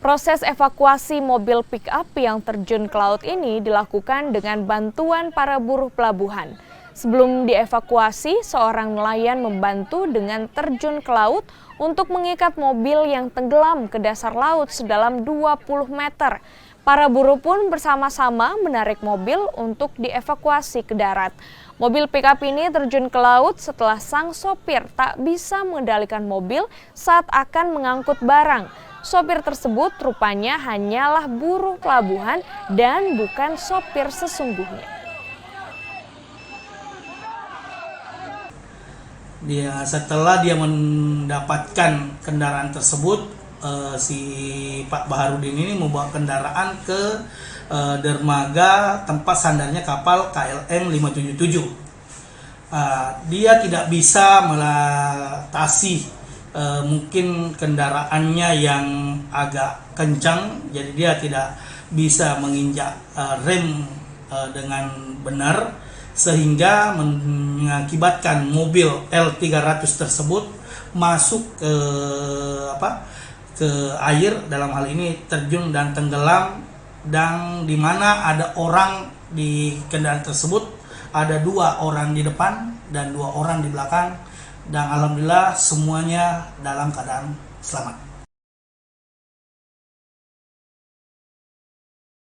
Proses evakuasi mobil pick-up yang terjun ke laut ini dilakukan dengan bantuan para buruh pelabuhan. Sebelum dievakuasi, seorang nelayan membantu dengan terjun ke laut untuk mengikat mobil yang tenggelam ke dasar laut sedalam 20 meter. Para buruh pun bersama-sama menarik mobil untuk dievakuasi ke darat. Mobil pick-up ini terjun ke laut setelah sang sopir tak bisa mengendalikan mobil saat akan mengangkut barang. Sopir tersebut rupanya hanyalah buruh pelabuhan dan bukan sopir sesungguhnya. Setelah dia mendapatkan kendaraan tersebut, si Pak Baharudin ini membawa kendaraan ke dermaga tempat sandarnya kapal KLM 577. Dia tidak bisa melintasi mungkin kendaraannya yang agak kencang, jadi dia tidak bisa menginjak rem dengan benar, sehingga mengakibatkan mobil L300 tersebut masuk ke air, dalam hal ini terjun dan tenggelam, dan di mana ada orang di kendaraan tersebut, ada 2 orang di depan dan 2 orang di belakang. Dan alhamdulillah semuanya dalam keadaan selamat.